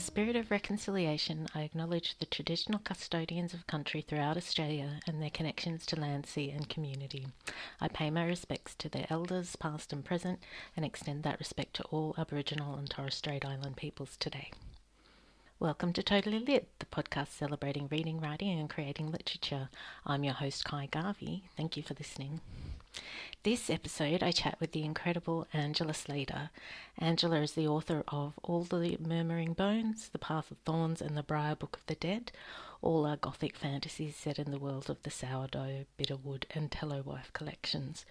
spirit of reconciliation, I acknowledge the traditional custodians of country throughout Australia and their connections to land, sea and community. I pay my respects to their elders, past and present, and extend that respect to all Aboriginal and Torres Strait Island peoples today. Welcome to Totally Lit, the podcast celebrating reading, writing and creating literature. I'm your host, Ky Garvey. Thank you for listening. This episode, I chat with the incredible Angela Slatter. Angela is the author of All the Murmuring Bones, The Path of Thorns and The Briar Book of the Dead. All are gothic fantasies set in the world of the Sourdough, Bitterwood and Tellurwife collections.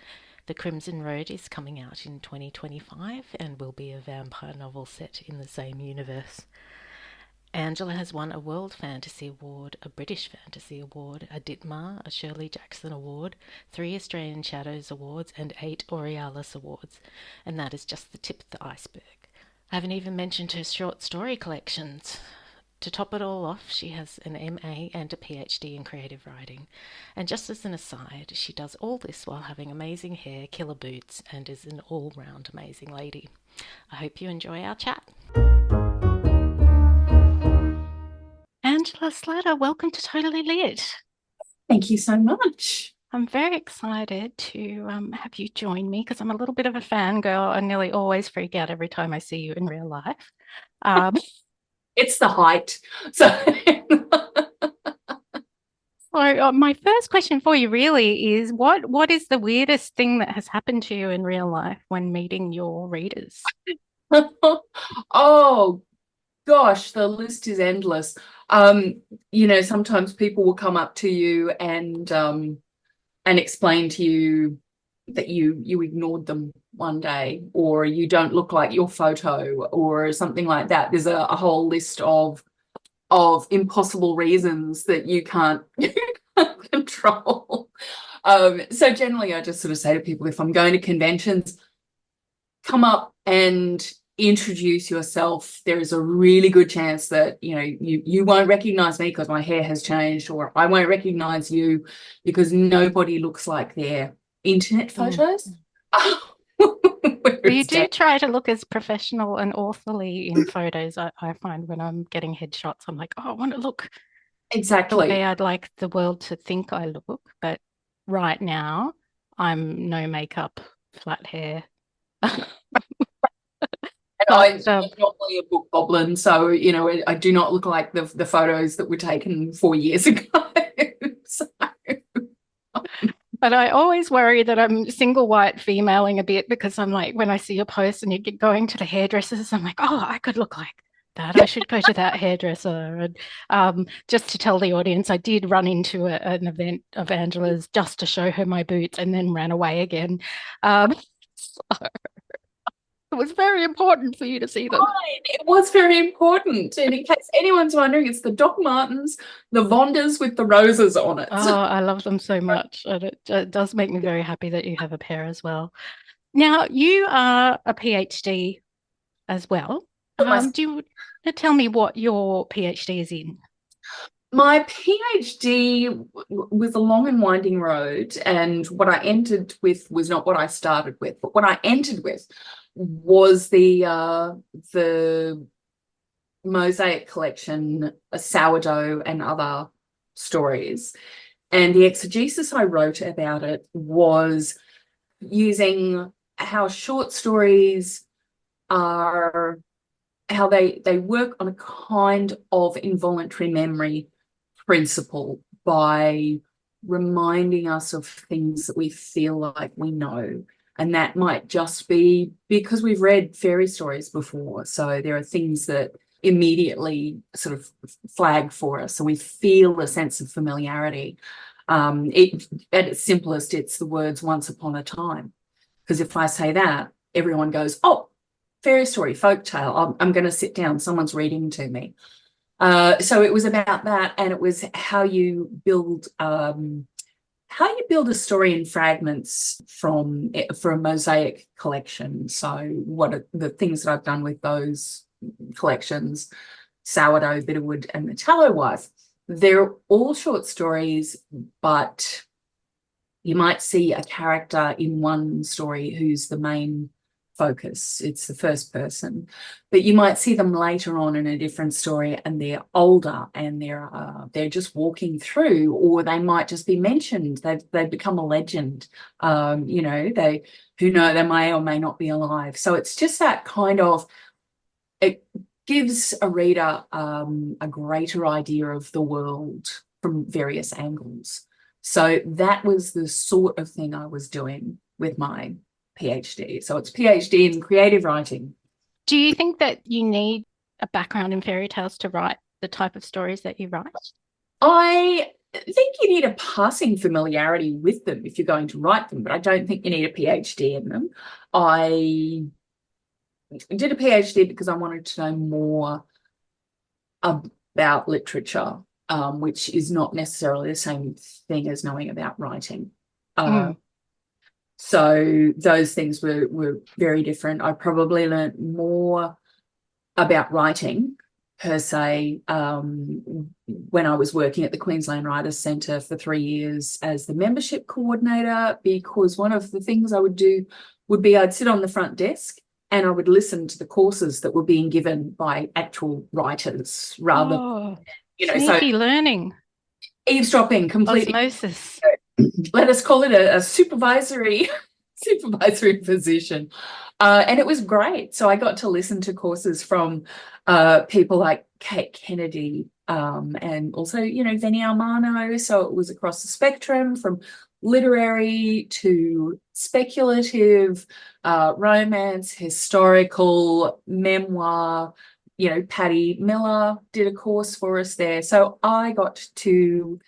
The Crimson Road is coming out in 2025 and will be a vampire novel set in the same universe. Angela has won a World Fantasy Award, a British Fantasy Award, a Ditmar, a Shirley Jackson Award, 3 Australian Shadows Awards and 8 Aurealis Awards. And that is just the tip of the iceberg. I haven't even mentioned her short story collections. To top it all off, she has an MA and a PhD in creative writing. And just as an aside, she does all this while having amazing hair, killer boots, and is an all-round amazing lady. I hope you enjoy our chat. Angela Slatter, welcome to Totally Lit. Thank you so much. I'm very excited to have you join me because I'm a little bit of a fangirl. I nearly always freak out every time I see you in real life. It's the height. So, my first question for you really is what is the weirdest thing that has happened to you in real life when meeting your readers? oh gosh, the list is endless. Sometimes people will come up to you and explain to you that you ignored them one day, or you don't look like your photo, or something like that. There's a whole list of impossible reasons that you can't control. So generally, I just sort of say to people, if I'm going to conventions, come up and introduce yourself. There is a really good chance that you won't recognize me because my hair has changed, or I won't recognize you because nobody looks like their internet photos. Well, you do try to look as professional and authorly in photos. I find when I'm getting headshots, I'm like, oh, I want to look exactly the way I'd like the world to think I look. But right now, I'm no makeup, flat hair. I'm not really a book goblin, so I do not look like the photos that were taken 4 years ago. So. But I always worry that I'm single white femaling a bit, because I'm like, when I see a post and you get going to the hairdressers, I'm like, oh, I could look like that. I should go to that hairdresser. And just to tell the audience, I did run into an event of Angela's just to show her my boots and then ran away again. So it was very important for you to see them. It was very important. And in case anyone's wondering, it's the Doc Martens, the Vondas with the roses on it. Oh, I love them so much. And it does make me very happy that you have a pair as well. Now, you are a PhD as well. Do you tell me what your PhD is in? My PhD was a long and winding road, and what I ended with was not what I started with, but what I entered with was the mosaic collection, a sourdough and other stories. And the exegesis I wrote about it was using how short stories are, how they work on a kind of involuntary memory principle by reminding us of things that we feel like we know. And that might just be because we've read fairy stories before. So there are things that immediately sort of flag for us. So we feel a sense of familiarity. At its simplest, it's the words once upon a time. Because if I say that, everyone goes, oh, fairy story, folk tale. I'm going to sit down. Someone's reading to me. So it was about that, and it was how you build a story in fragments for a mosaic collection. So what are the things that I've done with those collections, Sourdough, Bitterwood, and the Tellurwife? They're all short stories, but you might see a character in one story who's the main focus. It's the first person, but you might see them later on in a different story, and they're older, and they're just walking through, or they might just be mentioned. They've become a legend. They who know they may or may not be alive. So it's just that kind of, it gives a reader a greater idea of the world from various angles. So that was the sort of thing I was doing with my PhD. So it's PhD in creative writing. Do you think that you need a background in fairy tales to write the type of stories that you write? I think you need a passing familiarity with them if you're going to write them, but I don't think you need a PhD in them. I did a PhD because I wanted to know more about literature, which is not necessarily the same thing as knowing about writing. So those things were very different. I probably learned more about writing per se when I was working at the Queensland Writers Centre for 3 years as the membership coordinator, because one of the things I would do would be I'd sit on the front desk and I would listen to the courses that were being given by actual writers rather than, sneaky learning. Eavesdropping completely. Osmosis. Let us call it a supervisory position. And it was great. So I got to listen to courses from people like Kate Kennedy and also, Venny Armano. So it was across the spectrum from literary to speculative, romance, historical, memoir. Patty Miller did a course for us there. So I got to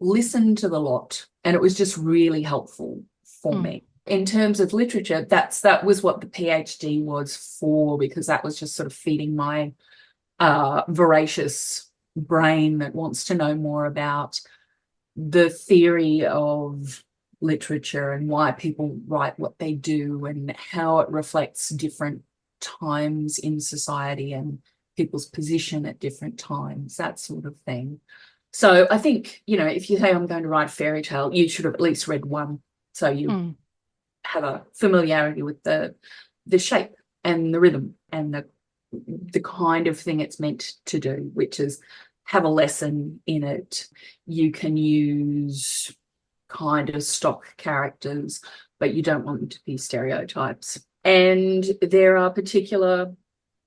listen to the lot, and it was just really helpful for me. In terms of literature, that was what the PhD was for, because that was just sort of feeding my voracious brain that wants to know more about the theory of literature and why people write what they do and how it reflects different times in society and people's position at different times, that sort of thing. So I think, if you say I'm going to write a fairy tale, you should have at least read one. So you have a familiarity with the shape and the rhythm and the kind of thing it's meant to do, which is have a lesson in it. You can use kind of stock characters, but you don't want them to be stereotypes. And there are particular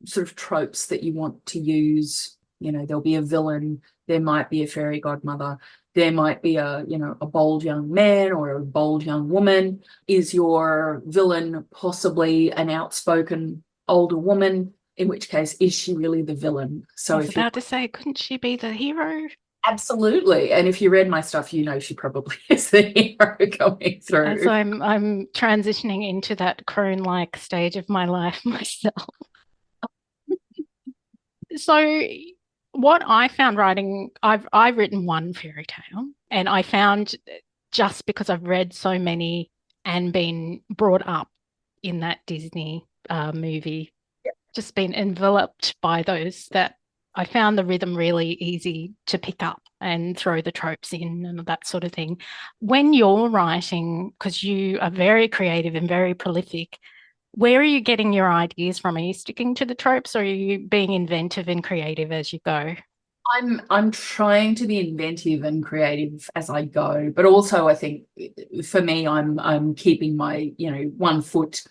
sort of tropes that you want to use. There'll be a villain, there might be a fairy godmother, there might be a bold young man or a bold young woman. Is your villain possibly an outspoken older woman? In which case, is she really the villain? So I was about to say, couldn't she be the hero? Absolutely. And if you read my stuff, she probably is the hero coming through. As I'm transitioning into that crone-like stage of my life myself. So what I found writing, I've written one fairy tale, and I found, just because I've read so many and been brought up in that Disney movie, just been enveloped by those, that I found the rhythm really easy to pick up and throw the tropes in and that sort of thing. When you're writing, because you are very creative and very prolific, where are you getting your ideas from? Are you sticking to the tropes, or are you being inventive and creative as you go? I'm trying to be inventive and creative as I go, but also I think for me, I'm keeping my 1 foot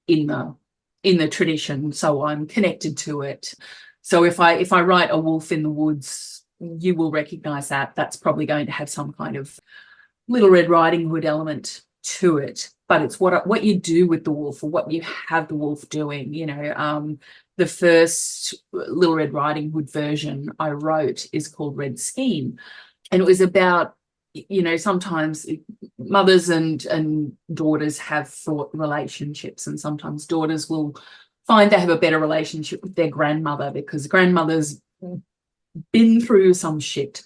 in the tradition, so I'm connected to it. So if I write a wolf in the woods, you will recognize that that's probably going to have some kind of Little Red Riding Hood element to it, but it's what you do with the wolf, or what you have the wolf doing. The first Little Red Riding Hood version I wrote is called Red Scheme, and it was about, sometimes mothers and daughters have fraught relationships, and sometimes daughters will find they have a better relationship with their grandmother because grandmother's been through some shit,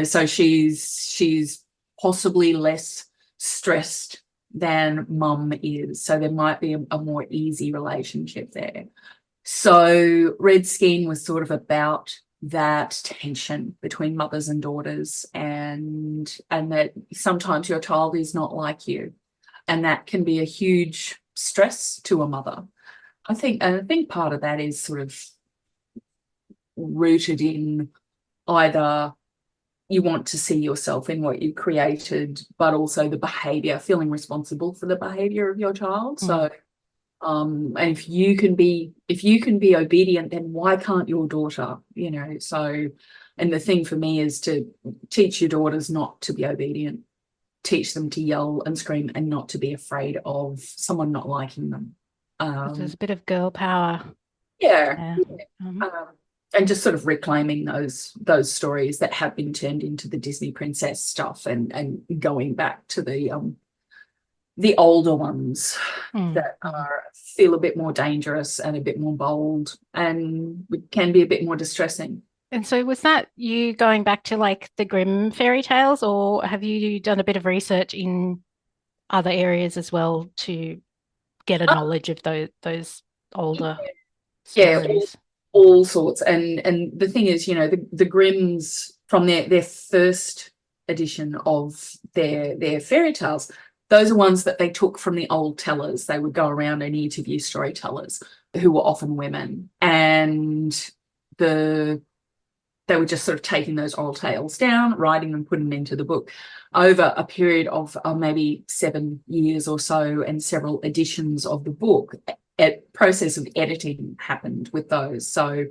so she's possibly less stressed than mum is, so there might be a more easy relationship there. So Red Scheme was sort of about that tension between mothers and daughters, and that sometimes your child is not like you, and that can be a huge stress to a mother. I think part of that is sort of rooted in either you want to see yourself in what you created, but also the behavior, feeling responsible for the behavior of your child. So, and if you can be obedient, then why can't your daughter? So, and the thing for me is to teach your daughters not to be obedient, teach them to yell and scream and not to be afraid of someone not liking them. There's a bit of girl power. Yeah. And just sort of reclaiming those stories that have been turned into the Disney princess stuff and going back to the older ones that feel a bit more dangerous and a bit more bold and can be a bit more distressing. And so was that you going back to like the Grimm fairy tales, or have you done a bit of research in other areas as well to get a knowledge of those older stories? All sorts. And the thing is, the Grimms from their first edition of their fairy tales, those are ones that they took from the old tellers. They would go around and interview storytellers who were often women, and they were just sort of taking those oral tales down, writing them, putting them into the book over a period of maybe 7 years or so, and several editions of the book. A process of editing happened with those. So,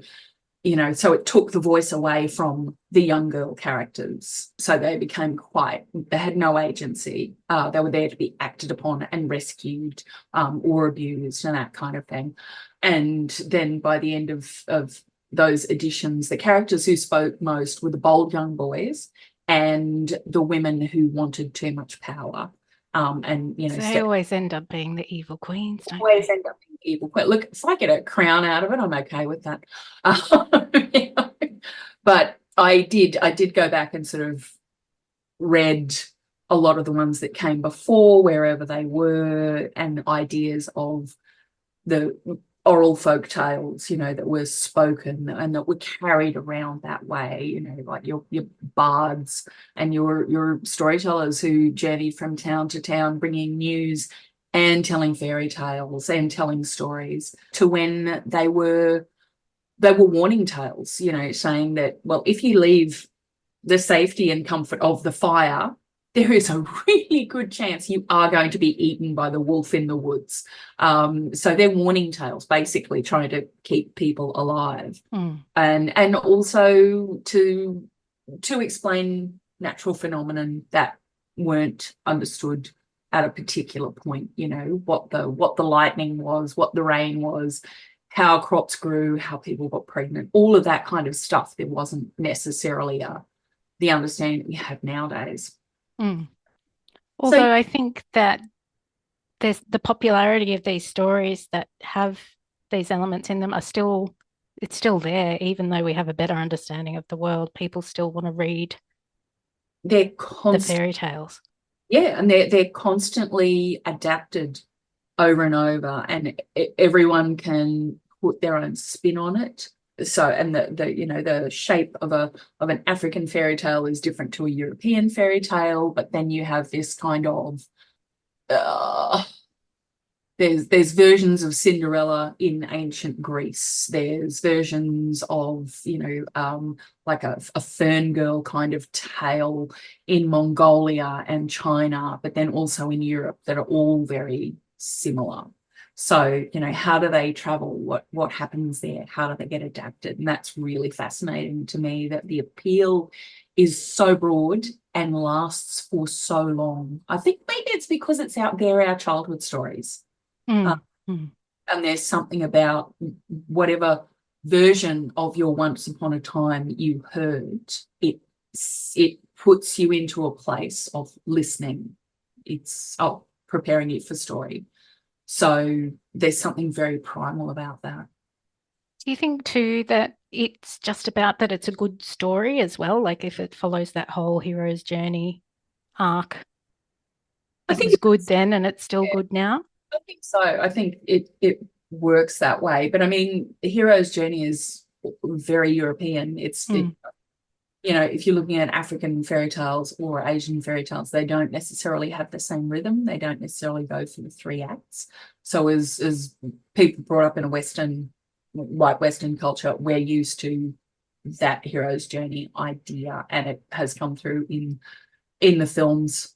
so it took the voice away from the young girl characters. So they became they had no agency. They were there to be acted upon and rescued or abused and that kind of thing. And then by the end of those editions, the characters who spoke most were the bold young boys and the women who wanted too much power. And so they always end up being the evil queens, don't always they? end up being evil queen. Look, if I get a crown out of it, I'm okay with that. But I did go back and sort of read a lot of the ones that came before, wherever they were, and ideas of the oral folk tales, that were spoken and that were carried around that way, like your bards and your storytellers who journeyed from town to town bringing news and telling fairy tales and telling stories, to when they were warning tales, saying that, well, if you leave the safety and comfort of the fire, there is a really good chance you are going to be eaten by the wolf in the woods. So they're warning tales, basically trying to keep people alive, and also to explain natural phenomenon that weren't understood at a particular point. What the lightning was, what the rain was, how crops grew, how people got pregnant, all of that kind of stuff. There wasn't necessarily the understanding that we have nowadays. Although I think that there's the popularity of these stories that have these elements in them it's still there, even though we have a better understanding of the world. People still want to read the fairy tales. Yeah, and they're constantly adapted over and over, and everyone can put their own spin on it. So, and the shape of an African fairy tale is different to a European fairy tale, but then you have this kind of there's versions of Cinderella in ancient Greece. There's versions of like a fern girl kind of tale in Mongolia and China, but then also in Europe, that are all very similar. So, how do they travel? What happens there? How do they get adapted? And that's really fascinating to me, that the appeal is so broad and lasts for so long. I think maybe it's because it's out there, our childhood stories. And there's something about whatever version of your once upon a time you heard, it puts you into a place of listening. It's preparing you for story. So there's something very primal about that. Do you think too that it's just about that it's a good story as well? Like if it follows that whole hero's journey arc, it was good then and it's still good now? I think so. I think it works that way. But I mean, the hero's journey is very European. It's if you're looking at African fairy tales or Asian fairy tales, they don't necessarily have the same rhythm. They don't necessarily go for the 3 acts. So as people brought up in a white Western culture, we're used to that hero's journey idea, and it has come through in the films,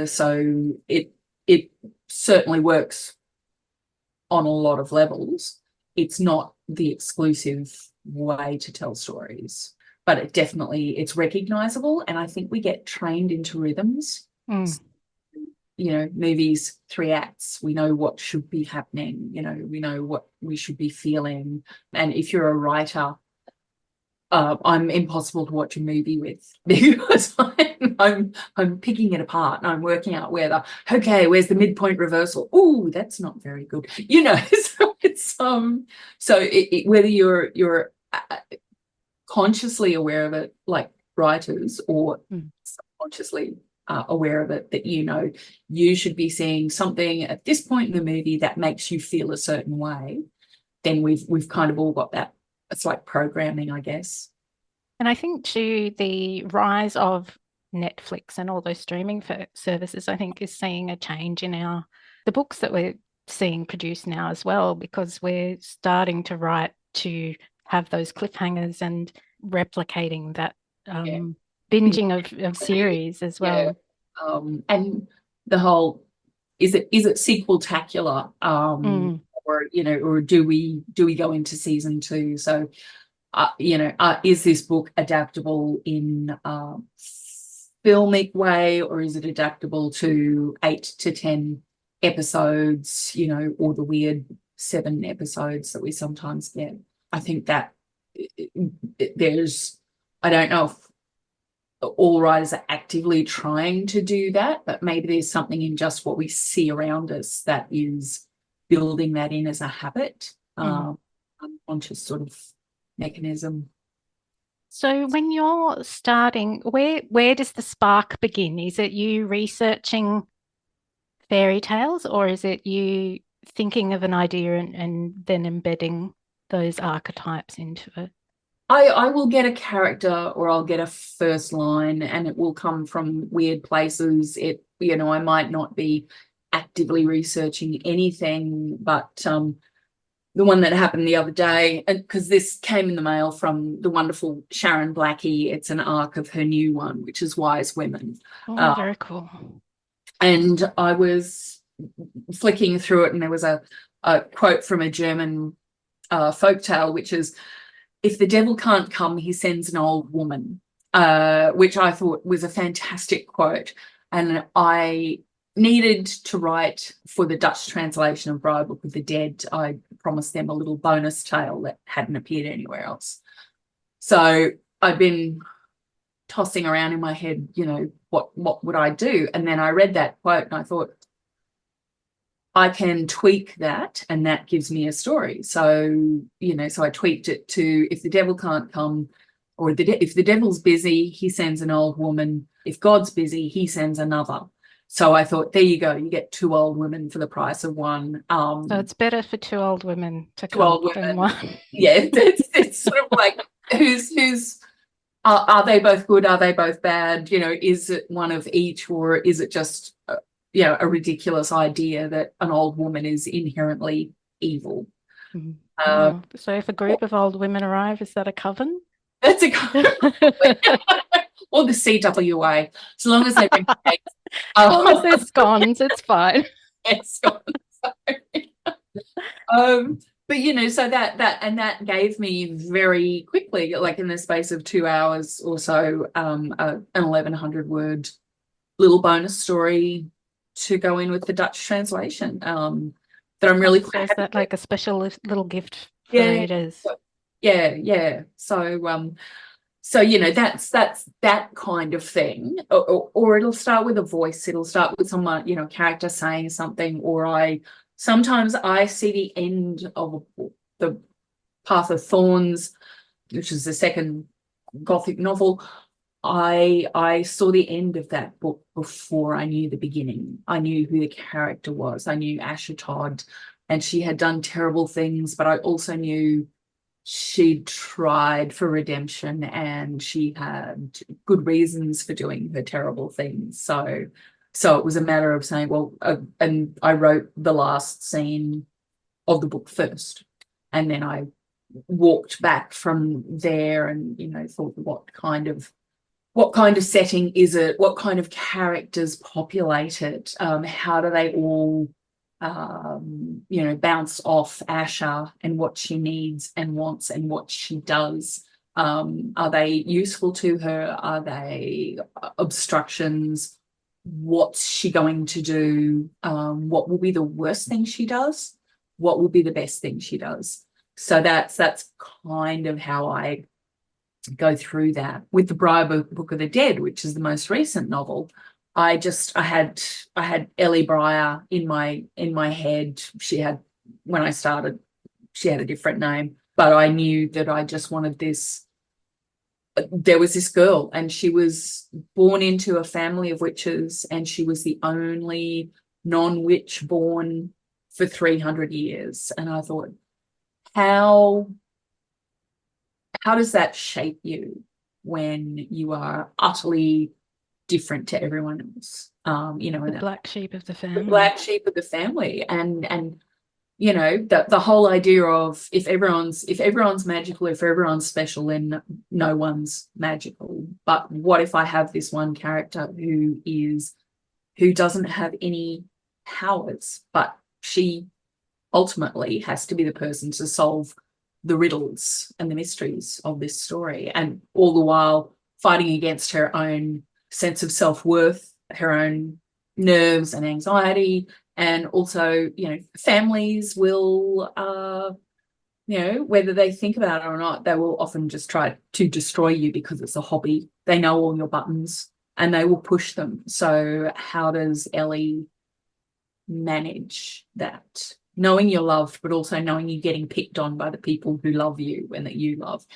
so it certainly works on a lot of levels. It's not the exclusive way to tell stories, but it's recognizable, and I think we get trained into rhythms. Movies, 3 acts, we know what should be happening, we know what we should be feeling. And if you're a writer, I'm impossible to watch a movie with, because I'm picking it apart, and I'm working out where's the midpoint reversal? Oh, that's not very good. So it's whether you're consciously aware of it, like writers, or subconsciously aware of it, that you should be seeing something at this point in the movie that makes you feel a certain way, then we've kind of all got that. It's like programming, I guess. And I think too, the rise of Netflix and all those streaming services, I think, is seeing a change in the books that we're seeing produced now as well, because we're starting to write to have those cliffhangers and replicating that binging of series as well. And the whole, is it sequel-tacular, or do we go into season 2? So is this book adaptable in a filmic way, or is it adaptable to 8 to 10 episodes, or the weird 7 episodes that we sometimes get? I think that I don't know if all writers are actively trying to do that, but maybe there's something in just what we see around us that is building that in as a habit, unconscious sort of mechanism. So when you're starting, where does the spark begin? Is it you researching fairy tales, or is it you thinking of an idea and then embedding those archetypes into it? I will get a character, or I'll get a first line, and it will come from weird places. I might not be actively researching anything, but the one that happened the other day, because this came in the mail from the wonderful Sharon Blackie, it's an arc of her new one, which is Wise Women. Oh, very cool. And I was flicking through it, and there was a quote from a German folktale, which is, "If the devil can't come, he sends an old woman," which I thought was a fantastic quote. And I needed to write for the Dutch translation of Bride Book of the Dead. I promised them a little bonus tale that hadn't appeared anywhere else. So I'd been tossing around in my head, what would I do? And then I read that quote, and I thought, I can tweak that, and that gives me a story. So, so I tweaked it to, if the devil can't come, or if the devil's busy, he sends an old woman. If God's busy, he sends another. So I thought, there you go, you get 2 old women for the price of one. So it's better for 2 old women to Two come old women. than one. Yeah, it's sort of like, who's are they both good? Are they both bad? Is it one of each, or is it just a ridiculous idea that an old woman is inherently evil? So if a group of old women arrive, is that a coven? That's a coven. Or the CWA, as long as they bring cakes. As long as there's scones, it's fine. It's scones. But so that gave me very quickly, like in the space of 2 hours or so, an 1,100 word little bonus story to go in with the Dutch translation. That I'm really proud. Is that like a special little gift for readers? Yeah. So that's that kind of thing, or it'll start with a voice. It'll start with someone, a character saying something, or sometimes I see the end of the Path of Thorns, which is the second Gothic novel. I saw the end of that book before I knew the beginning. I knew who the character was. I knew Asher Todd, and she had done terrible things, but I also knew she tried for redemption and she had good reasons for doing her terrible things. So it was a matter of saying, well, and I wrote the last scene of the book first, and then I walked back from there and, thought, what kind of setting is it? What kind of characters populate it? How do they all, bounce off Asha and what she needs and wants and what she does? Are they useful to her? Are they obstructions? What's she going to do? What will be the worst thing she does? What will be the best thing she does? So that's kind of how I go through that. With the Briar Book of the Dead, which is the most recent novel, I had Ellie Briar in my head. When I started, she had a different name, but I knew that I just wanted this. There was this girl, and she was born into a family of witches, and she was the only non-witch born for 300 years. And I thought, how does that shape you when you are utterly different to everyone else? The black sheep of the family. The black sheep of the family, and the whole idea of if everyone's magical, if everyone's special, then no one's magical. But what if I have this one character who doesn't have any powers, but she ultimately has to be the person to solve the riddles and the mysteries of this story, and all the while fighting against her own sense of self-worth, her own nerves and anxiety. And also, families will, whether they think about it or not, they will often just try to destroy you because it's a hobby. They know all your buttons and they will push them. So how does Ellie manage that? Knowing you're loved, but also knowing you're getting picked on by the people who love you and that you love.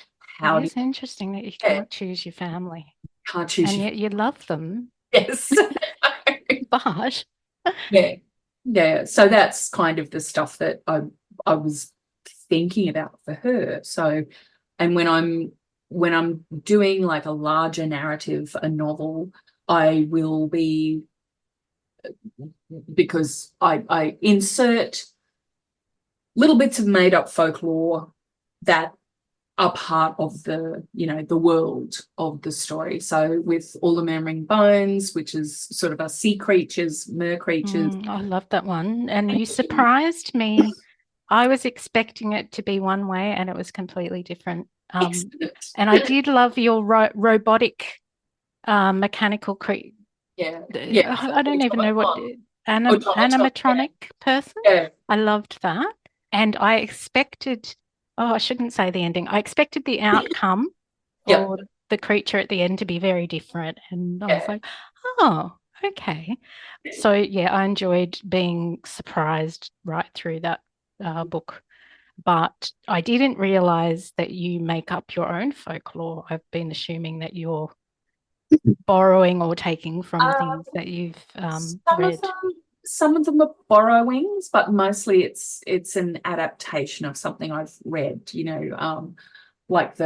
It's interesting that you can't choose your family. Can't choose. And yet you love them. Yes. But yeah. So that's kind of the stuff that I was thinking about for her. So, and when I'm doing like a larger narrative, a novel, I will be, because I insert little bits of made up folklore that are part of the world of the story. So with all the murmuring bones, which is sort of our sea creatures, mer creatures. I love that one. And you surprised me. I was expecting it to be one way and it was completely different. And I did love your robotic mechanical creature. Yeah. I don't even know what animatronic person. Yeah. I loved that. And I expected, I shouldn't say the ending. I expected the outcome or the creature at the end to be very different. And I was like, oh, okay. So, I enjoyed being surprised right through that book. But I didn't realize that you make up your own folklore. I've been assuming that you're borrowing or taking from things that you've read. Some of them are borrowings, but mostly it's an adaptation of something I've read. Like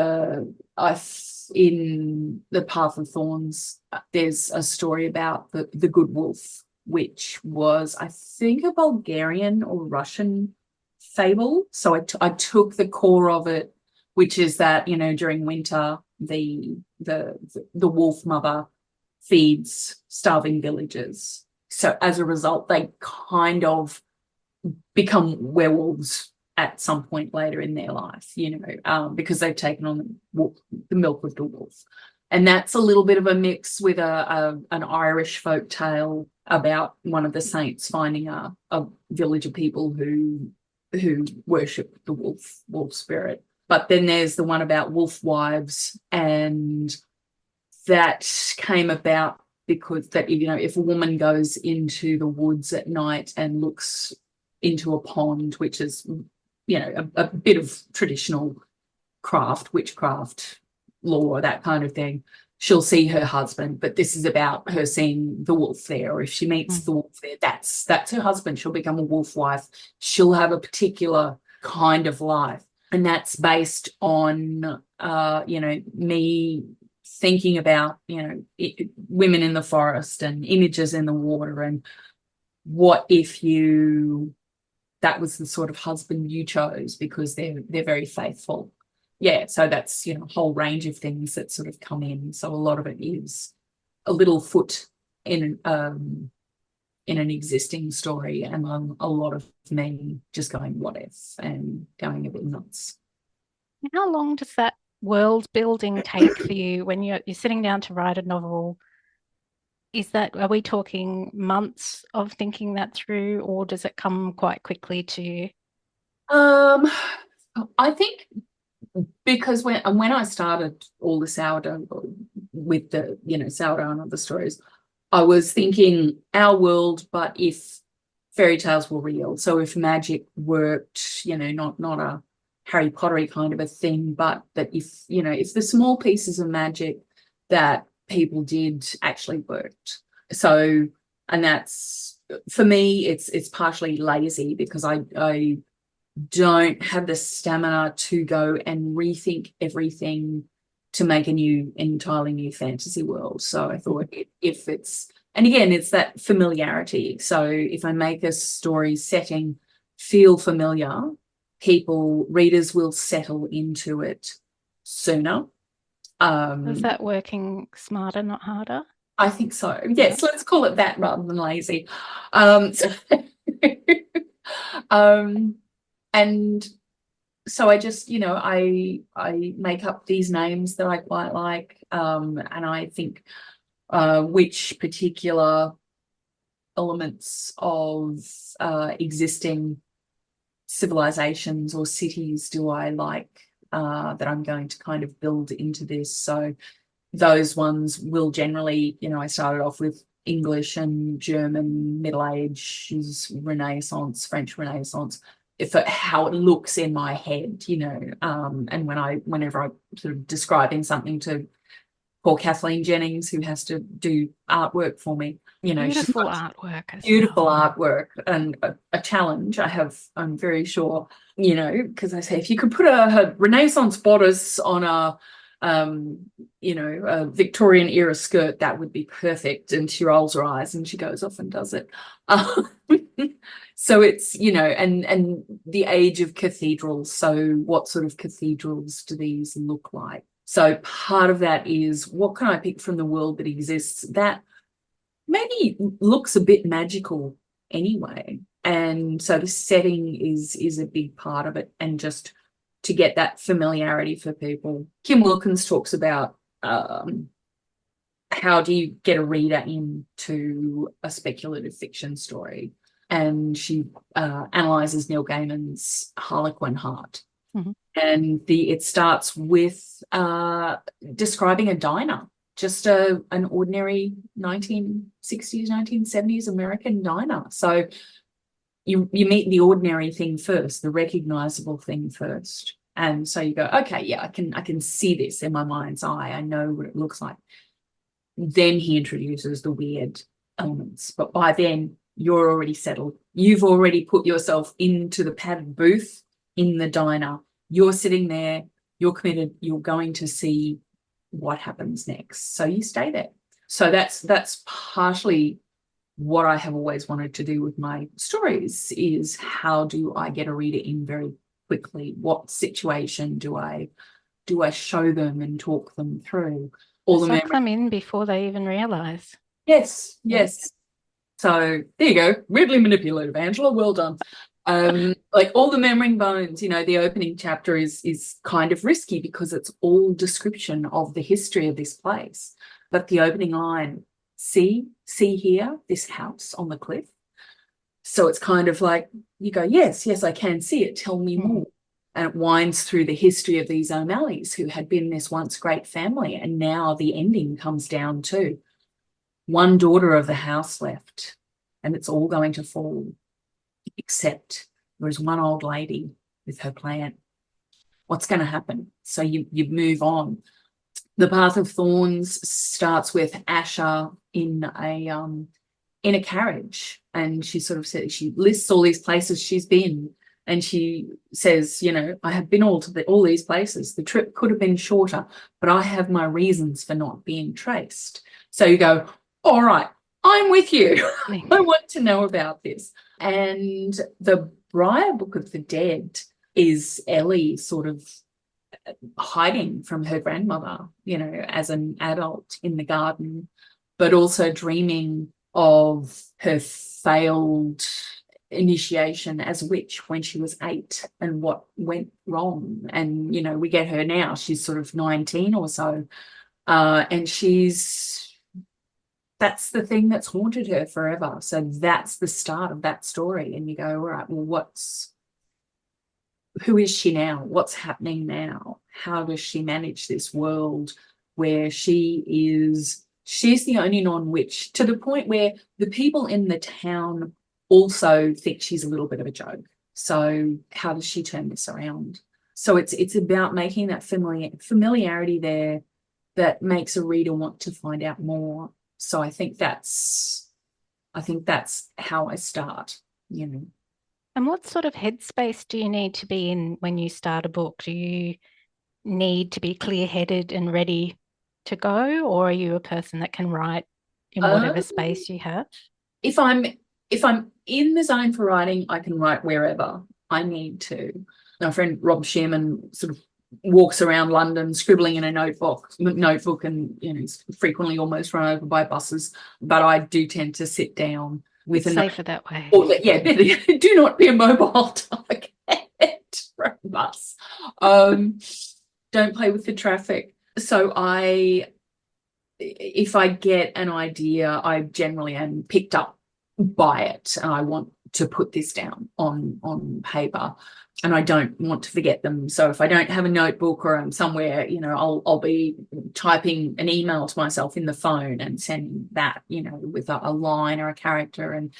in The Path of Thorns, there's a story about the good wolf, which was, I think, a Bulgarian or Russian fable. So I took the core of it, which is that during winter the wolf mother feeds starving villagers. So as a result, they kind of become werewolves at some point later in their life, because they've taken on the milk of the wolf. And that's a little bit of a mix with an Irish folk tale about one of the saints finding a village of people who worship the wolf spirit. But then there's the one about wolf wives, and that came about because that, if a woman goes into the woods at night and looks into a pond, which is, a bit of traditional witchcraft lore, that kind of thing, she'll see her husband. But this is about her seeing the wolf there, or if she meets the wolf there, that's her husband. She'll become a wolf wife. She'll have a particular kind of life. And that's based on, me thinking about, women in the forest and images in the water, and what if that was the sort of husband you chose because they're very faithful. Yeah, so that's, a whole range of things that sort of come in. So a lot of it is a little foot in an existing story, and a lot of me just going what if and going a bit nuts. How long does that world building take for you when you're sitting down to write a novel? Are we talking months of thinking that through, or does it come quite quickly to you? I think because when I started all the sourdough with the, sourdough and other stories, I was thinking our world, but if fairy tales were real. So if magic worked, not a Harry Pottery kind of a thing, but that if the small pieces of magic that people did actually worked. So, and that's, for me, it's partially lazy because I don't have the stamina to go and rethink everything to make an entirely new fantasy world. So I thought if it's, and again, it's that familiarity. So if I make a story setting feel familiar, readers will settle into it sooner. Is that working smarter, not harder? I think so. Yes, let's call it that rather than lazy. And so I just, I make up these names that I quite like, and I think which particular elements of existing civilizations or cities do I like that I'm going to kind of build into this. So those ones will generally, I started off with English and German Middle Ages, Renaissance, French Renaissance, for how it looks in my head, and whenever I'm sort of describing something to poor Kathleen Jennings, who has to do artwork for me, Beautiful artwork as beautiful well. artwork, and a challenge I'm very sure, because I say if you could put a Renaissance bodice on a Victorian era skirt, that would be perfect. And she rolls her eyes and she goes off and does it. So it's, and the age of cathedrals. So what sort of cathedrals do these look like? So part of that is, what can I pick from the world that exists that maybe looks a bit magical anyway? And so the setting is a big part of it, and just to get that familiarity for people. Kim Wilkins talks about how do you get a reader into a speculative fiction story, and she analyzes Neil Gaiman's Harlequin Heart. Mm-hmm. And it starts with describing a diner, just an ordinary 1960s, 1970s American diner. So you meet the ordinary thing first, the recognizable thing first. And so you go, okay, yeah, I can see this in my mind's eye. I know what it looks like. Then he introduces the weird elements. But by then, you're already settled. You've already put yourself into the padded booth in the diner. You're sitting there, you're committed, you're going to see what happens next. So you stay there. So that's partially what I have always wanted to do with my stories, is how do I get a reader in very quickly? What situation do I show them and talk them through? Suck them in before they even realise. Yes. So there you go. Weirdly manipulative, Angela. Well done. Like all the memory bones, the opening chapter is kind of risky because it's all description of the history of this place. But the opening line, see here, this house on the cliff. So it's kind of like you go, yes, I can see it. Tell me more. And it winds through the history of these O'Malleys, who had been this once great family. And now the ending comes down to one daughter of the house left, and it's all going to fall, except there is one old lady with her plant. What's going to happen? So you move on. The Path of Thorns starts with Asha in a carriage, and she sort of says, she lists all these places she's been, And she says, I have been all these places. The trip could have been shorter, but I have my reasons for not being traced. So you go, all right, I'm with you. I want to know about this. And the Briar Book of the Dead is Ellie sort of hiding from her grandmother, as an adult in the garden, but also dreaming of her failed initiation as a witch when she was 8 and what went wrong. And, we get her now. She's sort of 19 or so. And that's the thing that's haunted her forever. So that's the start of that story. And you go, all right, well, who is she now? What's happening now? How does she manage this world where she's the only non-witch, to the point where the people in the town also think she's a little bit of a joke. So how does she turn this around? So it's about making that familiarity there that makes a reader want to find out more. So I think that's how I start, And what sort of headspace do you need to be in when you start a book? Do you need to be clear-headed and ready to go, or are you a person that can write in whatever space you have? If I'm in the zone for writing, I can write wherever I need to. My friend Rob Shearman sort of walks around London scribbling in a notebook, and he's frequently almost run over by buses. But I do tend to sit down with it's safer that way. Do not be a mobile target from a bus. Don't play with the traffic. So if I get an idea, I generally am picked up by it, and I want to put this down on paper, and I don't want to forget them. So if I don't have a notebook or I'm somewhere, I'll be typing an email to myself in the phone and sending that, with a line or a character, and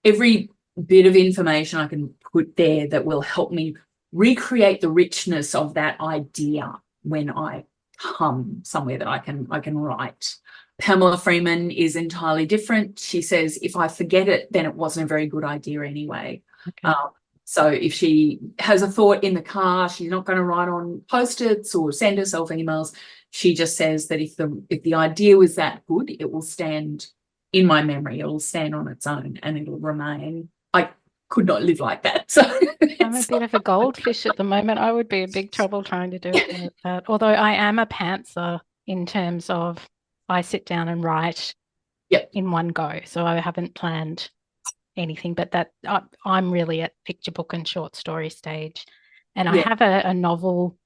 every bit of information I can put there that will help me recreate the richness of that idea when I come somewhere that I can write. Pamela Freeman is entirely different. She says, if I forget it, then it wasn't a very good idea anyway. Okay. So if she has a thought in the car, she's not going to write on Post-its or send herself emails. She just says that if the idea was that good, it will stand in my memory. It'll stand on its own and it'll remain. I could not live like that. So I'm a bit of a goldfish at the moment. I would be in big trouble trying to do it like that. Although I am a pantser in terms of I sit down and write in one go. So I haven't planned anything, but that I'm really at picture book and short story stage. And I have a novel,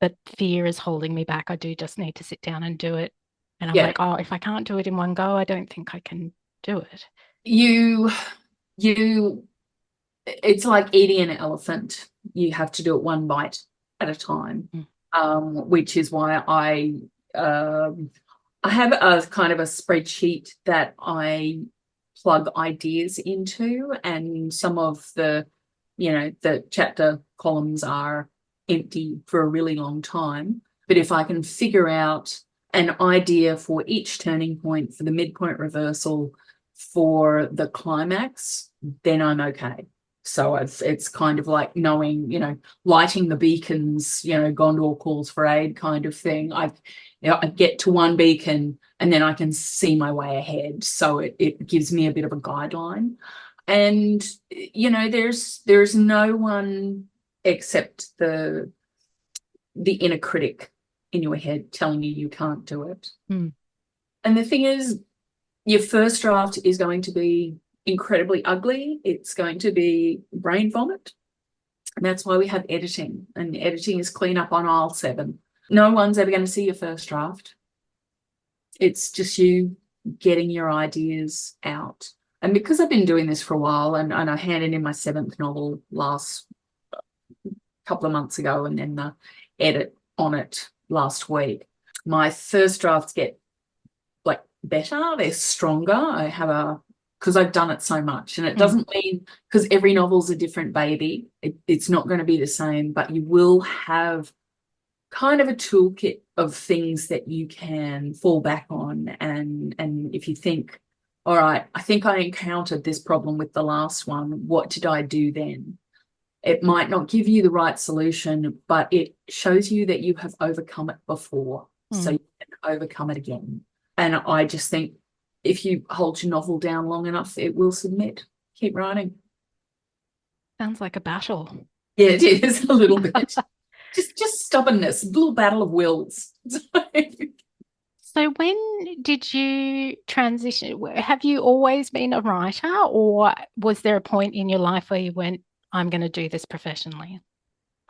but fear is holding me back. I do just need to sit down and do it. And I'm like, if I can't do it in one go, I don't think I can do it. It's like eating an elephant. You have to do it one bite at a time, which is why I have a kind of a spreadsheet that I plug ideas into, and some of the chapter columns are empty for a really long time. But if I can figure out an idea for each turning point, for the midpoint reversal, for the climax, then I'm okay. So it's kind of like knowing, lighting the beacons, Gondor calls for aid kind of thing. I get to one beacon and then I can see my way ahead. So it gives me a bit of a guideline. And, there's no one except the inner critic in your head telling you can't do it. And the thing is, your first draft is going to be incredibly ugly. It's going to be brain vomit. And that's why we have editing. And editing is clean up on aisle 7. No one's ever going to see your first draft. It's just you getting your ideas out. And because I've been doing this for a while, and I handed in my 7th novel last couple of months ago, and then the edit on it last week, my first drafts get better, they're stronger. I have because I've done it so much, and it doesn't mean, because every novel's a different baby, it's not going to be the same, but you will have kind of a toolkit of things that you can fall back on. And if you think, all right, I think I encountered this problem with the last one, what did I do then? It might not give you the right solution, but it shows you that you have overcome it before, so you can overcome it again. And I just think if you hold your novel down long enough, it will submit. Keep writing. Sounds like a battle. Yeah, it is a little bit. Just stubbornness, a little battle of wills. So when did you transition? Have you always been a writer, or was there a point in your life where you went, I'm going to do this professionally?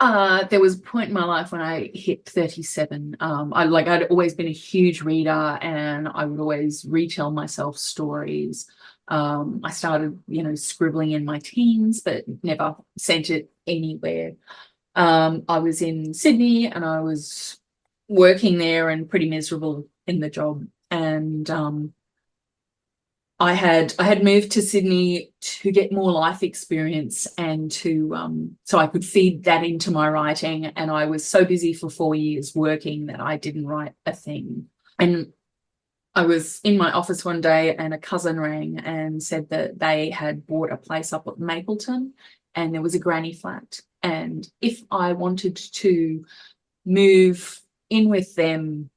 There was a point in my life when I hit 37. I'd always been a huge reader, and I would always retell myself stories. I started, scribbling in my teens, but never sent it anywhere. I was in Sydney and I was working there and pretty miserable in the job. And I had moved to Sydney to get more life experience and to so I could feed that into my writing. And I was so busy for 4 years working that I didn't write a thing. And I was in my office one day and a cousin rang and said that they had bought a place up at Mapleton and there was a granny flat. And if I wanted to move in with them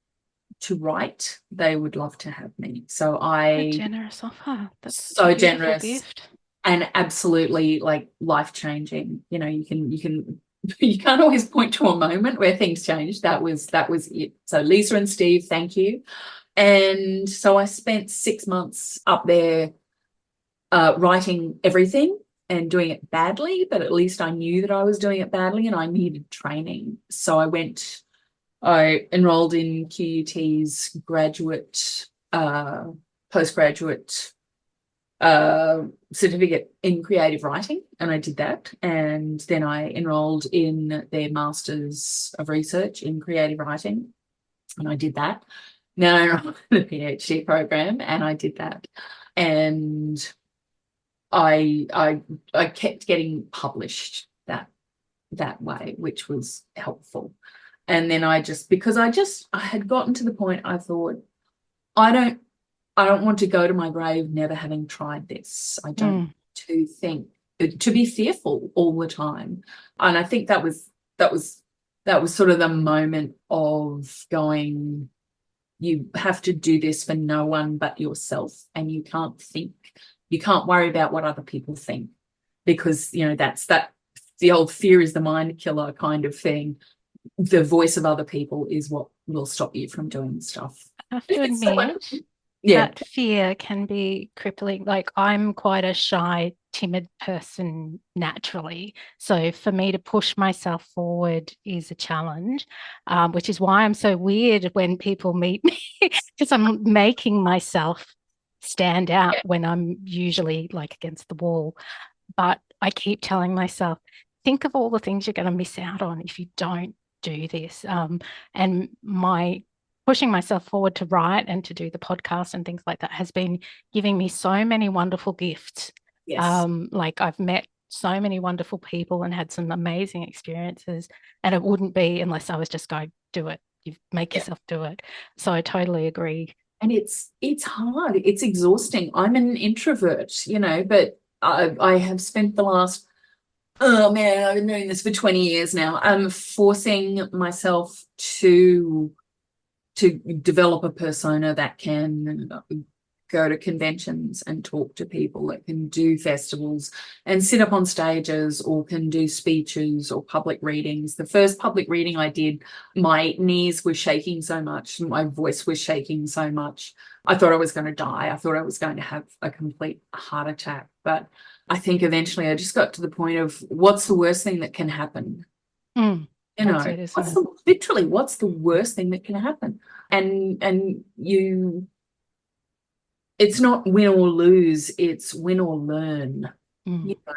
to write, they would love to have me. So A generous offer. That's so a beautiful generous gift. and absolutely like life-changing. You can't always point to a moment where things changed. That was it. So Lisa and Steve, thank you. And so I spent 6 months up there writing everything and doing it badly, but at least I knew that I was doing it badly and I needed training. So I enrolled in QUT's postgraduate certificate in creative writing, and I did that. And then I enrolled in their Masters of Research in creative writing, and I did that. Now I enrolled in the PhD program, and I did that. And I kept getting published that way, which was helpful. And then I had gotten to the point I thought, I don't want to go to my grave never having tried this. I don't want to be fearful all the time. And I think that was sort of the moment of going, you have to do this for no one but yourself, and you can't worry about what other people think, because that's the old fear is the mind killer kind of thing. The voice of other people is what will stop you from doing stuff. I have to admit, that fear can be crippling. Like, I'm quite a shy, timid person naturally. So for me to push myself forward is a challenge, which is why I'm so weird when people meet me, because I'm making myself stand out when I'm usually like against the wall. But I keep telling myself, think of all the things you're going to miss out on if you don't do this. And my pushing myself forward to write and to do the podcast and things like that has been giving me so many wonderful gifts. Yes. Like, I've met so many wonderful people and had some amazing experiences, and it wouldn't be unless I was just going, do it. You make yourself do it. So I totally agree. And it's hard. It's exhausting. I'm an introvert, but I have spent the last, oh man, I've been doing this for 20 years now. I'm forcing myself to develop a persona that can go to conventions and talk to people, that can do festivals and sit up on stages, or can do speeches or public readings. The first public reading I did, my knees were shaking so much, my voice was shaking so much. I thought I was going to die. I thought I was going to have a complete heart attack. But I think eventually I just got to the point of, what's the worst thing that can happen? Literally, what's the worst thing that can happen? And it's not win or lose, it's win or learn.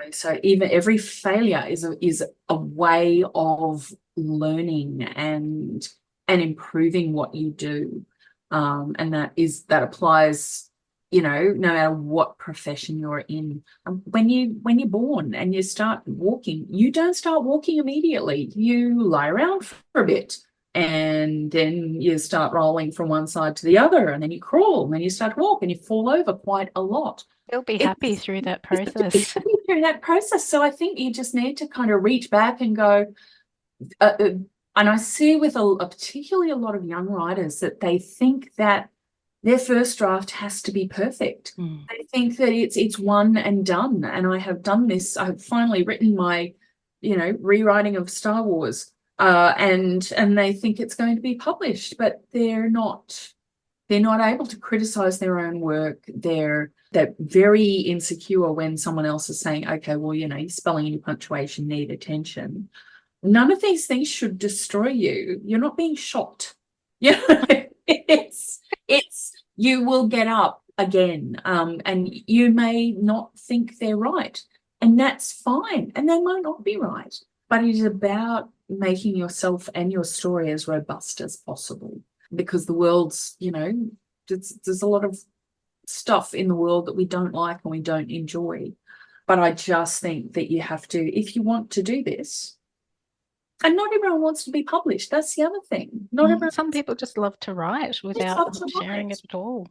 So even every failure is a way of learning and improving what you do. And that applies, no matter what profession you're in. When you're born and you start walking, you don't start walking immediately. You lie around for a bit, and then you start rolling from one side to the other, and then you crawl, and then you start to walk, and you fall over quite a lot. You'll be happy through that process. through that process. So I think you just need to kind of reach back and go, and I see with particularly a lot of young writers that they think that their first draft has to be perfect. They think that it's one and done. And I have done this. I've finally written my, rewriting of Star Wars, and they think it's going to be published, but they're not able to criticize their own work. They're very insecure when someone else is saying, okay, well, your spelling and your punctuation need attention. None of these things should destroy you. You're not being shot. It's you will get up again, and you may not think they're right, and that's fine, and they might not be right, but it is about making yourself and your story as robust as possible, because the world's, there's a lot of stuff in the world that we don't like and we don't enjoy. But I just think that you have to, if you want to do this, and not everyone wants to be published. That's the other thing. Some people just love to write without sharing it at all.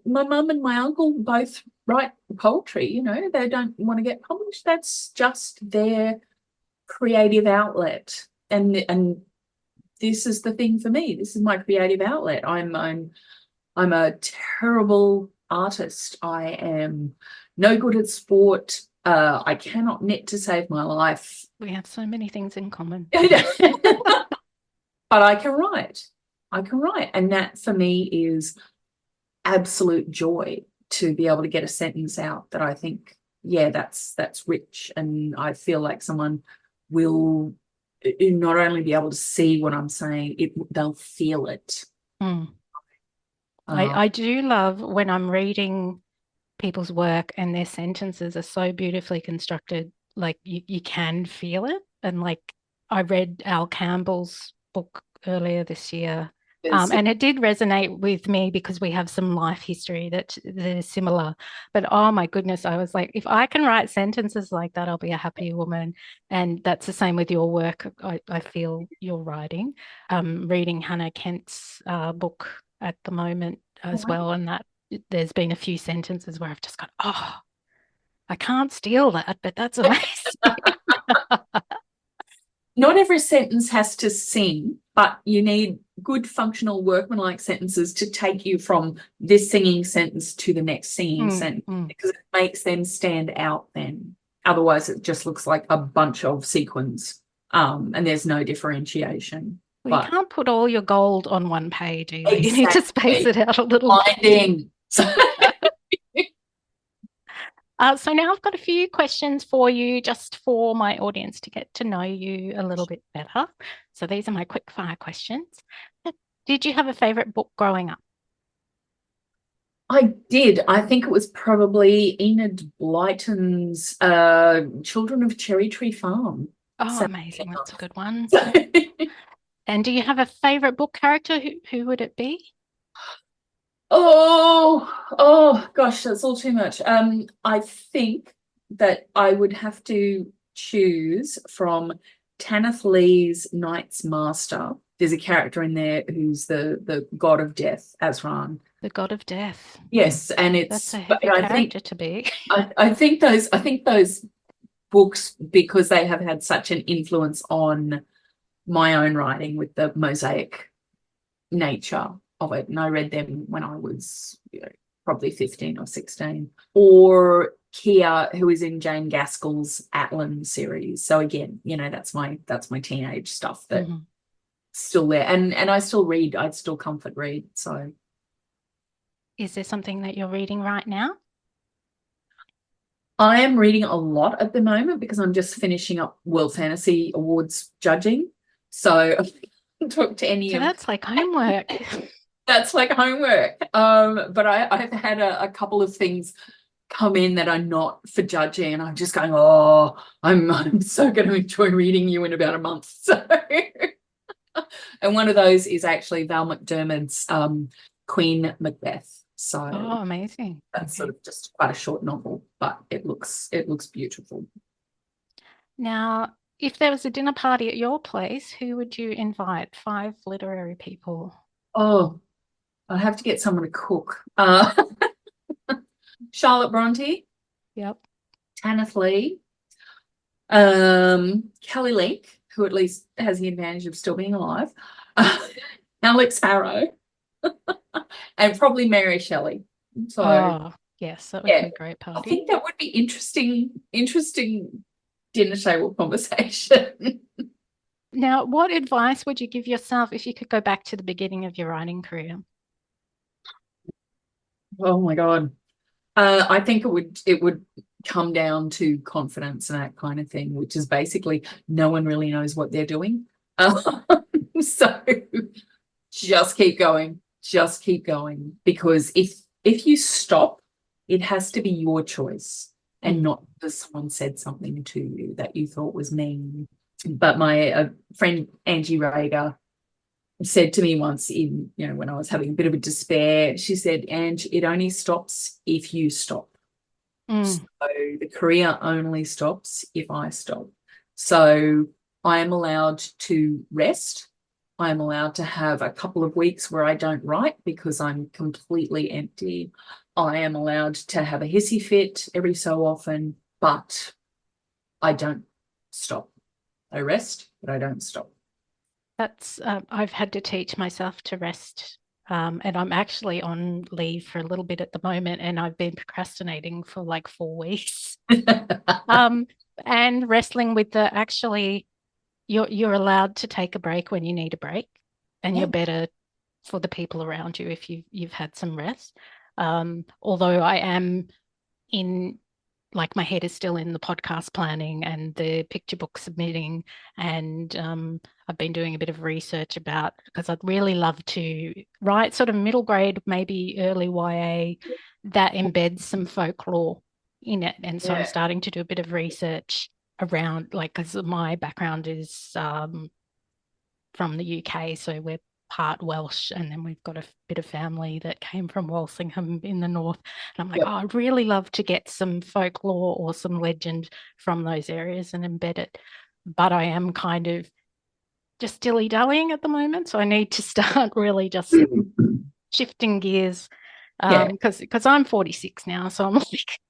My mum and my uncle both write poetry, they don't want to get published. That's just their creative outlet. And this is the thing for me. This is my creative outlet. I'm a terrible artist. I am no good at sport. I cannot knit to save my life. We have so many things in common. But I can write. And that for me is absolute joy, to be able to get a sentence out that I think, that's rich. And I feel like someone will not only be able to see what I'm saying, they'll feel it. I do love when I'm reading people's work and their sentences are so beautifully constructed, like you can feel it. And like I read Al Campbell's book earlier this year, and it did resonate with me because we have some life history that is similar. But oh my goodness, I was like, if I can write sentences like that, I'll be a happy woman. And that's the same with your work. I feel you're writing. Reading Hannah Kent's book at the moment as well, and that there's been a few sentences where I've just gone, oh, I can't steal that, but that's amazing. Not every sentence has to sing, but you need good functional workmanlike sentences to take you from this singing sentence to the next singing sentence, because it makes them stand out then. Otherwise, it just looks like a bunch of sequins, and there's no differentiation. Well, you can't put all your gold on one page either. Exactly. You need to space it out a little. Blinding. So now I've got a few questions for you, just for my audience to get to know you a little bit better. So these are my quick fire questions. Did you have a favorite book growing up? I did. I think it was probably Enid Blyton's Children of Cherry Tree Farm. Oh, amazing. That's a good one. And do you have a favorite book character? Who would it be? Oh gosh, that's all too much. I think that I would have to choose from Tanith Lee's Knight's Master. There's a character in there who's the god of death, Azran. The god of death. Yes, and that's a heavy character to be. I think those books, because they have had such an influence on my own writing with the mosaic nature of it, and I read them when I was probably 15 or 16. Or Kia, who is in Jane Gaskell's Atlan series. So again, that's my teenage stuff that's still there, and I still read. I'd still comfort read. So, is there something that you're reading right now? I am reading a lot at the moment because I'm just finishing up World Fantasy Awards judging. So talk to any. So that's like homework. That's like homework. But I've had a couple of things come in that are not for judging, and I'm just going, oh, I'm so going to enjoy reading you in about a month. So, and one of those is actually Val McDermid's Queen Macbeth. So amazing. That's sort of just quite a short novel, but it looks beautiful. Now, if there was a dinner party at your place, who would you invite? 5 literary people. Oh, I'd have to get someone to cook. Charlotte Bronte. Yep. Tanith Lee, Kelly Lake, who at least has the advantage of still being alive, Alex Harrow, and probably Mary Shelley. So Oh, yes, that would yeah, be a great I party. think that would be interesting dinner table conversation. Now, what advice would you give yourself if you could go back to the beginning of your writing career? Oh my God. I think it would come down to confidence and that kind of thing, which is basically no one really knows what they're doing. So just keep going, because if you stop, it has to be your choice and not because someone said something to you that you thought was mean. But my friend Angie Rager said to me once when I was having a bit of a despair, she said, Ange, it only stops if you stop. So the career only stops if I stop. So I am allowed to rest. I am allowed to have a couple of weeks where I don't write because I'm completely empty. I am allowed to have a hissy fit every so often, but I don't stop. I rest, but I don't stop. That's I've had to teach myself to rest. And I'm actually on leave for a little bit at the moment, and I've been procrastinating for like 4 weeks. And wrestling with the actually you're allowed to take a break when you need a break, and Yeah. you're better for the people around you if you've had some rest. Although I am in like my head is still in the podcast planning and the picture book submitting, and I've been doing a bit of research about, because I'd really love to write sort of middle grade, maybe early YA that embeds some folklore in it. And so I'm starting to do a bit of research around, like, because my background is from the UK, so we're part Welsh, and then we've got a bit of family that came from Walsingham in the north. And I'm like, oh, I'd really love to get some folklore or some legend from those areas and embed it. But I am kind of just dilly-dallying at the moment, so I need to start really just shifting gears, because I'm 46 now, so I'm like,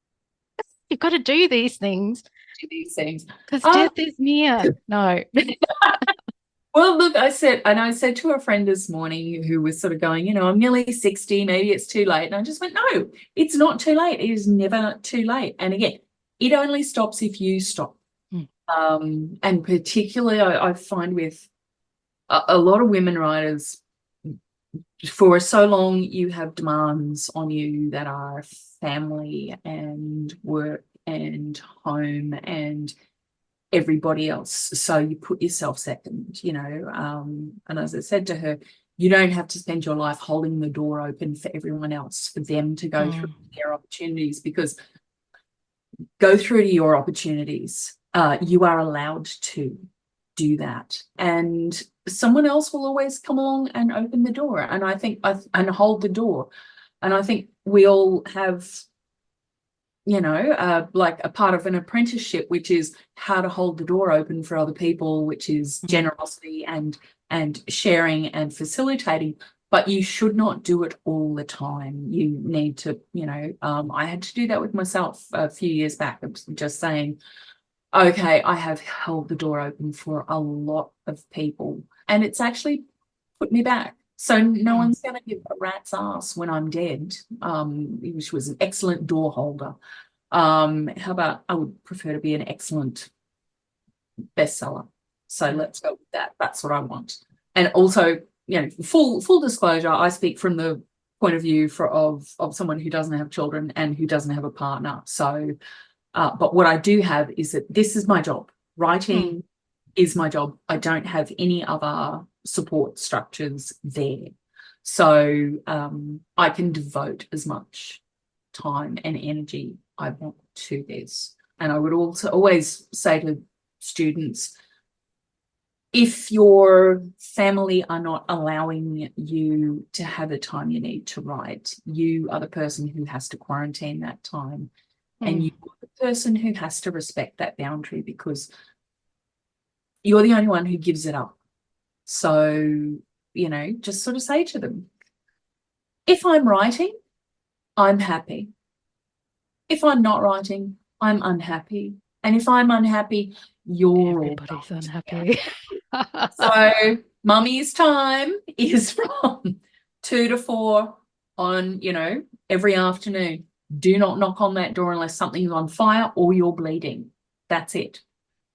you've got to do these things because death is near. No. Well, look, I said to a friend this morning who was sort of going, I'm nearly 60, maybe it's too late. And I just went, no, it's not too late. It is never too late. And again, it only stops if you stop. And particularly I find with a lot of women writers, for so long you have demands on you that are family and work and home and everybody else. So you put yourself second, and as I said to her, you don't have to spend your life holding the door open for everyone else, for them to go through their opportunities, because go through to your opportunities. You are allowed to do that, and someone else will always come along and open the door, and I think and hold the door. And I think we all have like a part of an apprenticeship, which is how to hold the door open for other people, which is generosity and sharing and facilitating. But you should not do it all the time. You need to, I had to do that with myself a few years back. I'm just saying, okay, I have held the door open for a lot of people, and it's actually put me back. So no one's going to give a rat's ass when I'm dead, which was an excellent door holder. How about I would prefer to be an excellent bestseller. So let's go with that. That's what I want. And also, full disclosure, I speak from the point of view of someone who doesn't have children and who doesn't have a partner. So, but what I do have is that this is my job. Writing is my job. I don't have any other support structures there. So I can devote as much time and energy I want to this. And I would also always say to students, if your family are not allowing you to have the time you need to write, you are the person who has to quarantine that time. And you are the person who has to respect that boundary, because you're the only one who gives it up. So, just sort of say to them, if I'm writing, I'm happy. If I'm not writing, I'm unhappy. And if I'm unhappy, you're all Everybody's going to be unhappy. So mummy's time is from 2 to 4 on, every afternoon. Do not knock on that door unless something's on fire or you're bleeding. That's it.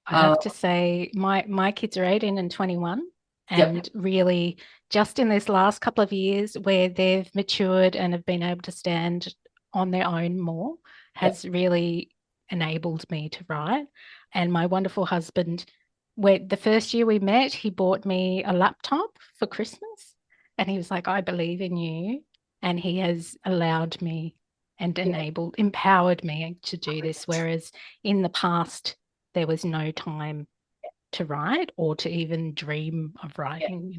I have to say, my kids are 18 and 21, Yep. and really just in this last couple of years where they've matured and have been able to stand on their own more has really enabled me to write. And my wonderful husband, where the first year we met, he bought me a laptop for Christmas, and he was like, I believe in you. And he has allowed me and empowered me to do this. Whereas in the past, there was no time to write or to even dream of writing,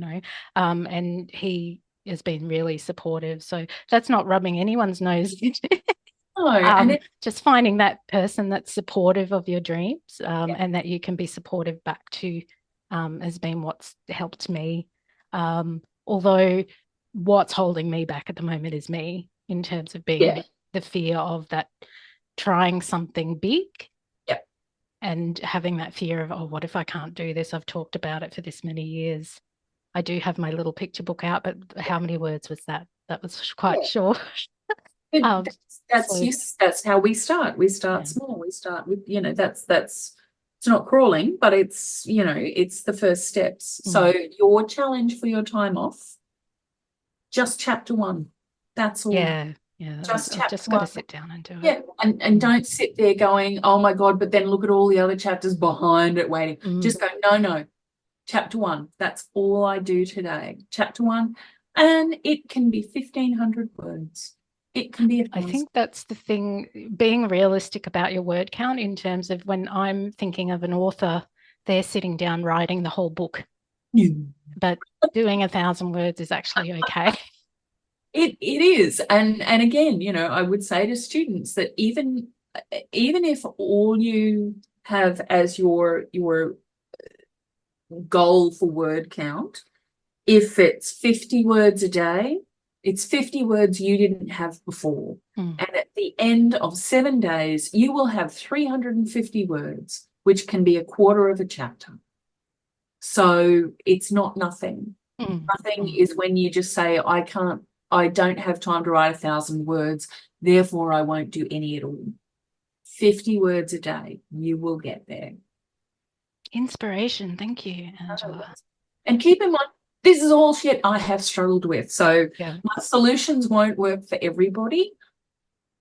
and he has been really supportive. So that's not rubbing anyone's nose. No, and Just finding that person that's supportive of your dreams, and that you can be supportive back to, has been what's helped me. Although what's holding me back at the moment is me, in terms of being the fear of that, trying something big and having that fear of, oh, what if I can't do this? I've talked about it for this many years. I do have my little picture book out, but how many words was that? That was quite short. That's how we start. We start small. We start with, that's it's not crawling, but it's, it's the first steps. So your challenge for your time off, just chapter 1. That's all. Yeah. I've just got to sit down and do it. Yeah, and don't sit there going, oh my God, but then look at all the other chapters behind it waiting. Just go, no, chapter 1. That's all I do today. Chapter 1, and it can be 1,500 words. It can be 1,000. I think that's the thing, being realistic about your word count, in terms of when I'm thinking of an author, they're sitting down writing the whole book. But doing 1,000 words is actually okay. It is. And again, I would say to students that even if all you have as your goal for word count, if it's 50 words a day, it's 50 words you didn't have before. And at the end of 7 days, you will have 350 words, which can be a quarter of a chapter. So it's not nothing. Nothing is when you just say, I don't have time to write 1,000 words, therefore I won't do any at all. 50 words a day, you will get there. Inspiration. Thank you, Angela. And keep in mind, this is all shit I have struggled with. So my solutions won't work for everybody,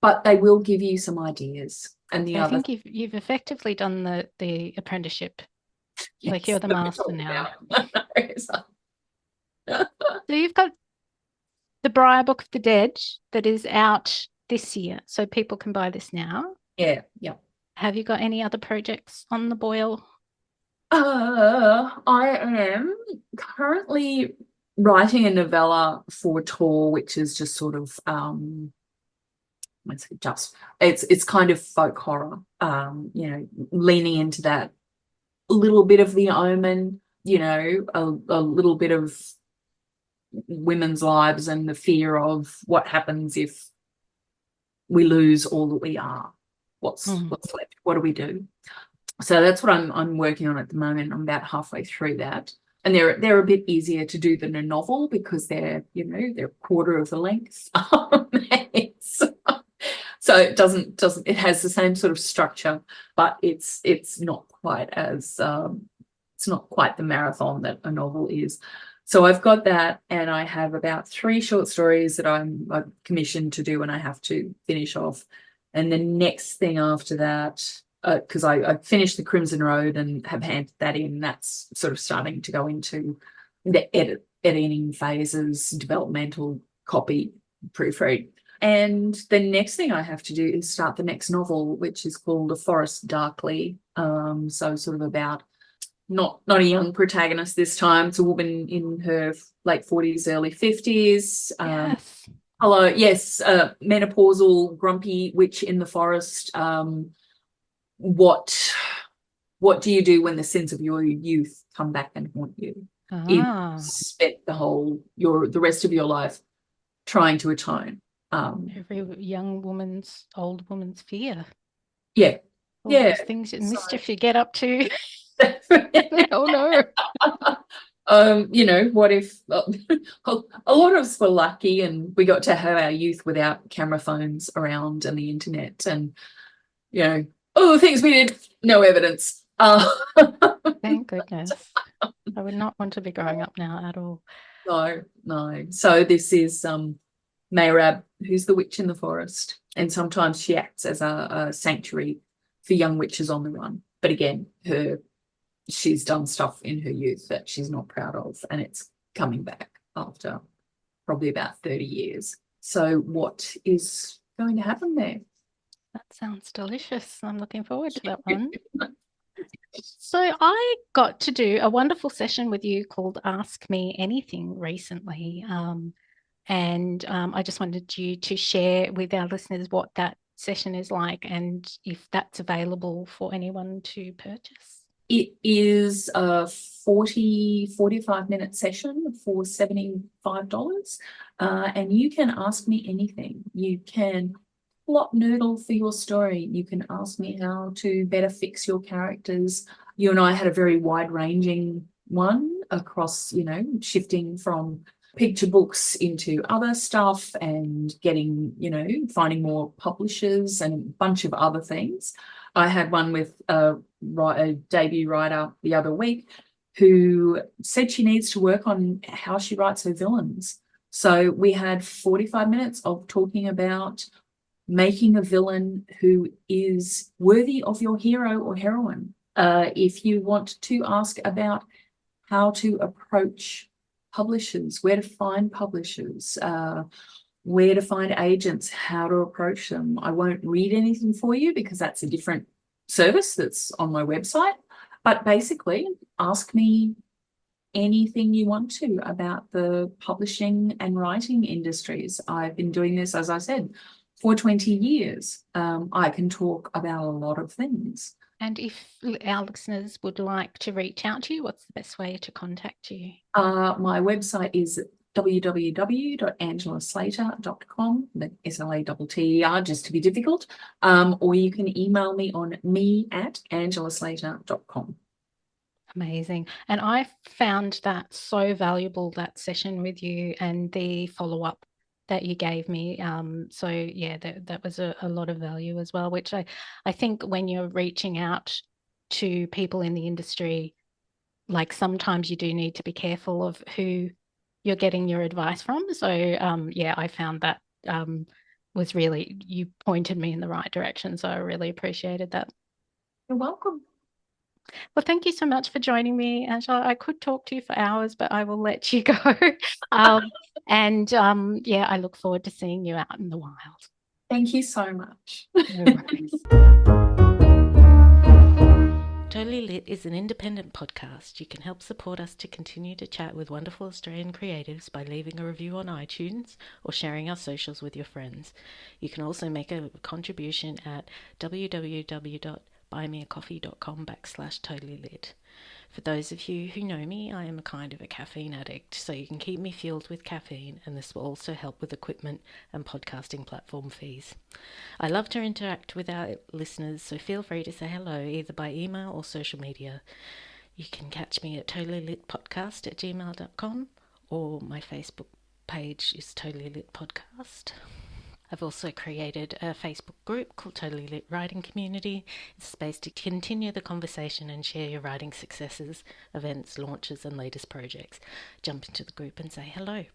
but they will give you some ideas. And I think you've effectively done the apprenticeship. Like you're the master now. So you've got the Briar Book of the Dead that is out this year, so people can buy this now. Yeah. Have you got any other projects on the boil? I am currently writing a novella for Tor, which is just sort of it's kind of folk horror, leaning into that little bit of The Omen, a little bit of women's lives and the fear of what happens if we lose all that we are. What's left? What do we do? So that's what I'm working on at the moment. I'm about halfway through that, and they're a bit easier to do than a novel because they're a quarter of the length. So it has the same sort of structure, but it's not quite as it's not quite the marathon that a novel is. So I've got that, and I have about 3 short stories that I'm commissioned to do, and I have to finish off. And the next thing after that, because I finished The Crimson Road and have handed that in, that's sort of starting to go into the editing phases, developmental copy, proofread. And the next thing I have to do is start the next novel, which is called A Forest Darkly. So sort of about not a young protagonist this time. It's a woman in her late 40s, early 50s. Menopausal, grumpy witch in the forest. What do you do when the sins of your youth come back and haunt you? You've spent the rest of your life trying to atone. Every young woman's, old woman's fear. Yeah, All Yeah. those things and mischief you get up to. So- Oh no. What if a lot of us were lucky and we got to have our youth without camera phones around and the internet and, all the things we did, no evidence. Thank goodness. I would not want to be growing up now at all. No. So this is Mayrab, who's the witch in the forest. And sometimes she acts as a sanctuary for young witches on the run. But again, she's done stuff in her youth that she's not proud of, and it's coming back after probably about 30 years. So what is going to happen there? That sounds delicious. I'm looking forward to that one. So I got to do a wonderful session with you called Ask Me Anything recently. And I just wanted you to share with our listeners what that session is like and if that's available for anyone to purchase. It is a 45-minute session for $75. And you can ask me anything. You can plot noodle for your story. You can ask me how to better fix your characters. You and I had a very wide-ranging one across, shifting from picture books into other stuff and getting, finding more publishers and a bunch of other things. I had one with a debut writer the other week who said she needs to work on how she writes her villains. So we had 45 minutes of talking about making a villain who is worthy of your hero or heroine. If you want to ask about how to approach publishers, where to find publishers, where to find agents, how to approach them. I won't read anything for you because that's a different service that's on my website. But basically, ask me anything you want to about the publishing and writing industries. I've been doing this, as I said, for 20 years. I can talk about a lot of things. And if our listeners would like to reach out to you, what's the best way to contact you? My website is www.angelaslatter.com, SLATTER, just to be difficult. Or you can email me on me@angelaslatter.com. Amazing. And I found that so valuable, that session with you and the follow-up that you gave me. So yeah, that was a lot of value as well, which I think when you're reaching out to people in the industry, like sometimes you do need to be careful of who you're getting your advice from. So yeah, I found that was really, you pointed me in the right direction. So I really appreciated that. You're welcome. Well, thank you so much for joining me, Angela. I could talk to you for hours, but I will let you go. Yeah, I look forward to seeing you out in the wild. Thank you so much. No worries. Totally Lit is an independent podcast. You can help support us to continue to chat with wonderful Australian creatives by leaving a review on iTunes or sharing our socials with your friends. You can also make a contribution at www.buymeacoffee.com/totallylit. For those of you who know me, I am a kind of a caffeine addict, so you can keep me fueled with caffeine, and this will also help with equipment and podcasting platform fees. I love to interact with our listeners, so feel free to say hello either by email or social media. You can catch me at Totallylitpodcast@gmail.com, or my Facebook page is Totally Lit Podcast. I've also created a Facebook group called Totally Lit Writing Community. It's a space to continue the conversation and share your writing successes, events, launches, and latest projects. Jump into the group and say hello.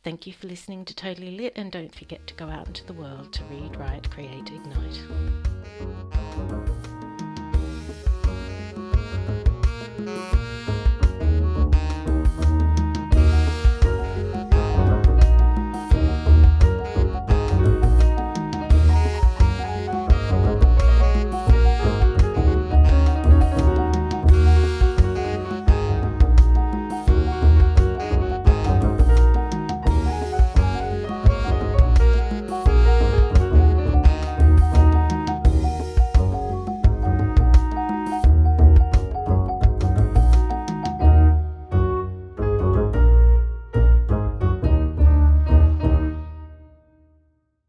Thank you for listening to Totally Lit, and don't forget to go out into the world to read, write, create, ignite.